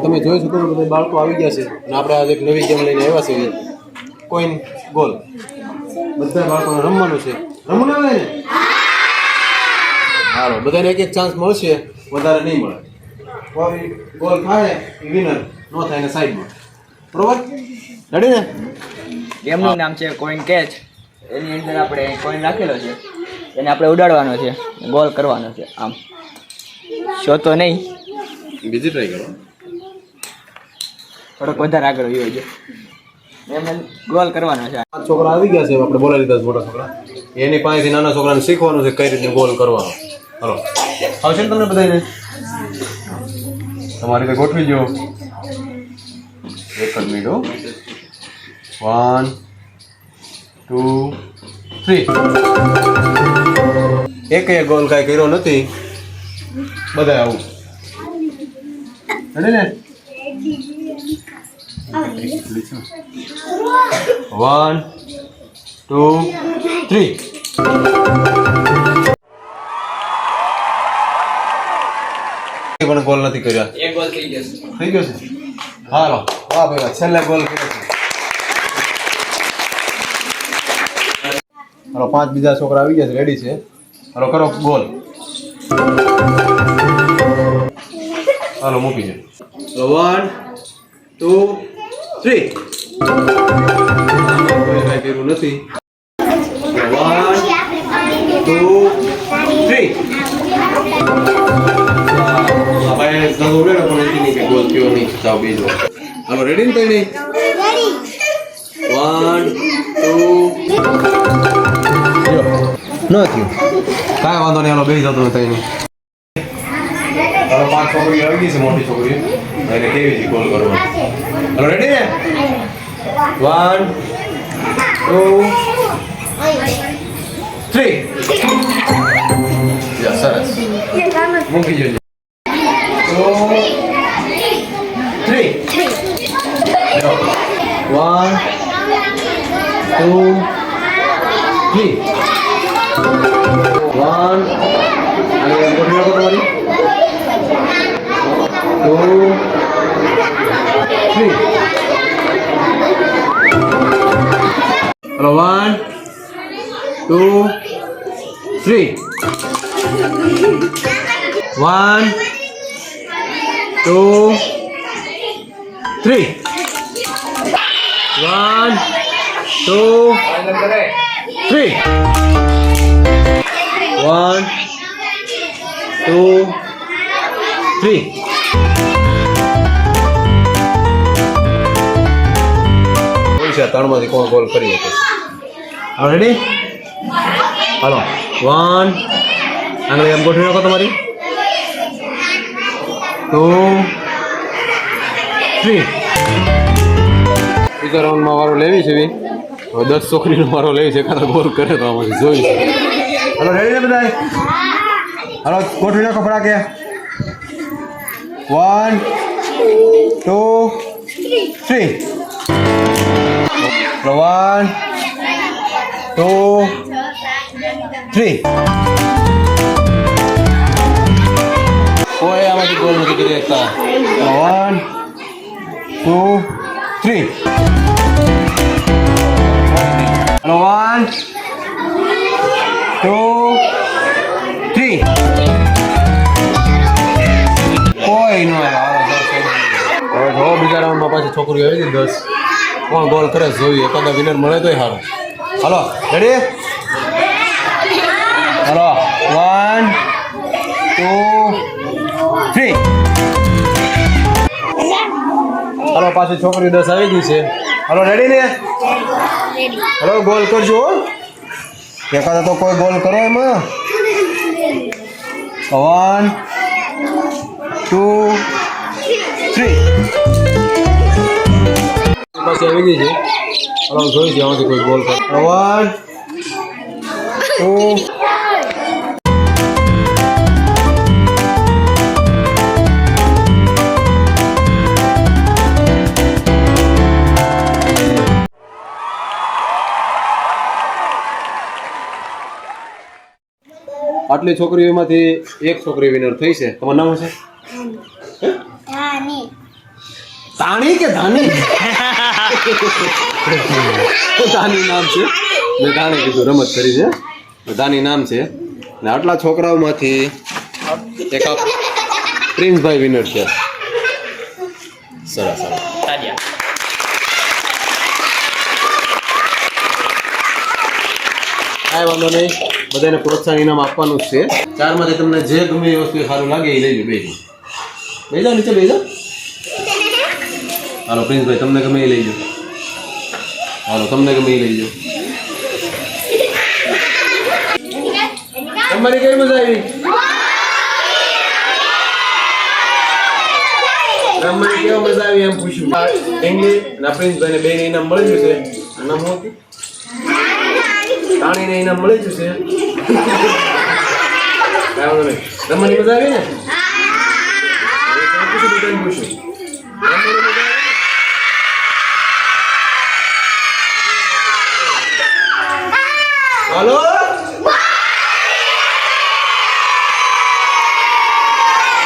તમે જોઈ શકો છો બધા બાળકો આવી ગયા છે અને આપણે આજે એક નવી ગેમ લઈને આવ્યા છીએ કોઈન ગોલ. બધા બાળકોને રમવાનું છે. રમવું આવે ને? હાલો બધાને એક એક ચાન્સ મળશે, વધારે નહીં મળે. કોઈ ગોલ થાય એ વિનર, નો થાય ને સાઈડમાં. બરોબર? રેડી ને? ગેમનું નામ છે કોઈન કેચ. એની અંદર આપણે કોઈન રાખેલો છે, એને આપણે ઉડાડવાનો છે, ગોલ કરવાનો છે. આમ શોતો નહીં, બીજી ટ્રાય કરો. થોડોક વધારે આગળ ગયો છે, એમને ગોલ કરવાનો છે. 5 છોકરા આવી ગયા છે, આપણે બોલાવી લીધા મોટા છોકરા. એની પાસેથી નાના છોકરાને શીખવાનું છે કઈ રીતે ગોલ કરવાનો. હલો આવશે ને તમને બધાને? તમારી રીતે ગોઠવી દો. એક જ મિનિટ હો. 1 2 3. એક ગોલ કાંઈ કર્યો નથી, બધા આવું રેડી ને? 1 2 3. પણ ગોલ નથી કર્યા. એક ગોલ થઈ જશે. થઈ ગયો છે? હાલો વાહ ભાઈ, છેલ્લે ગોલ કર્યો છે. હાલો 5 બીજા છોકરા આવી ગયા છે, રેડી છે. હાલો કરો ગોલ. હાલો મૂકી દે. 1 2 3. કોઈ કર્યું નથી. 1 2 3. ભાઈ જરૂર ને પણ એની કે ગોલ થયો નહીં. જાવ બીજો. હાલો રેડી ને? તઈ 1 2 ન થયું કાંઈ વાંધો નહીં. હાલો બેસી જતો તઈ નહીં. હાલો 5 છોકરી આવી ગઈ છે, મોટી છોકરી. એને કેવી છે ગોલ કરવાનો. હાલો રેડી ને? 1 2 3. સરસ મૂકી જોજો. 2 3. 1 2 3. 1 અને ગોઠવી નાખો તમારી. 2 3. હલો 1 2 3. 1 2 3. 1 2 3. 1 2 3. પૈસા ત્રણમાંથી કોણ ગોલ કરી શકે? હવે રેડી? હાલો 1 આંગળી આમ ગોઠવી નાખો તમારી. 2 3. બીજા રાઉન્ડમાં વારો લેવી છે. હવે 10 છોકરીનો વારો લેવી છે. કાં ગોલ કરે તો આમાંથી જોઈ છે. હાલો રેડી ને બધા? હાલો ગોઠવી નાખો ફટાકે. 1 2 3. 1 2 3. કોઈ આમાંથી ગોલ નથી કરી શકતા. 1 2 3. હાલો 1 2 3. કોઈ નો હવે જો બીજા રાઉન્ડમાં પાછી છોકરીઓ આવી ગઈ 10. કોણ ગોલ કરે જોઈએ, એકાદા વિનર મળે તોય સારું. હાલો રેડી? હાલો 1 2 3. હાલો પાછી છોકરી 10 આવી ગઈ છે. હાલો રેડી ને? હાલો ગોલ કરજો. એકાદા તો કોઈ ગોલ કરો એમાં. 1 2 3. પાછી આવી ગઈ છે. હાલો જોઈ છે આમાંથી કોઈ ગોલ કરે. 1 2 આટલી છોકરીઓમાંથી એક છોકરી વિનર થઈ છે. તમારું નામ છે? તાણી કે ધાની ધાની નામ છે મેં ધાણે કીધું રમત કરી છે ધાની નામ છે ને આટલા છોકરાઓમાંથી એક આ પ્રિન્સભાઈ વિનર છે સરસ સરસ તાલિયા. કાંઈ વાંધો નહીં બધાને પ્રોત્સાહન ઇનામ આપવાનું જ છે ચારમાંથી તમને જે ગમે એ વસ્તુ સારું લાગે એ લઈ લો બે જાઓ નીચે બે જાઓ હાલો પ્રિન્સભાઈ તમને ગમે એ લઈ લો હાલો તમને ગમે એ લઈ લો તમારી કેવી મજા આવી રમવાની કેવી મજા આવી એમ પૂછ્યું ઇંગ્લિશ ના પ્રિન્સભાઈને બે ને ઇનામ મળી જશે નામ શું હતું તાણીને ઇનામ મળી જશે કાંઈ વાંધો નહીં રમવાની મજા આવી ને પૂછ્યું હાલો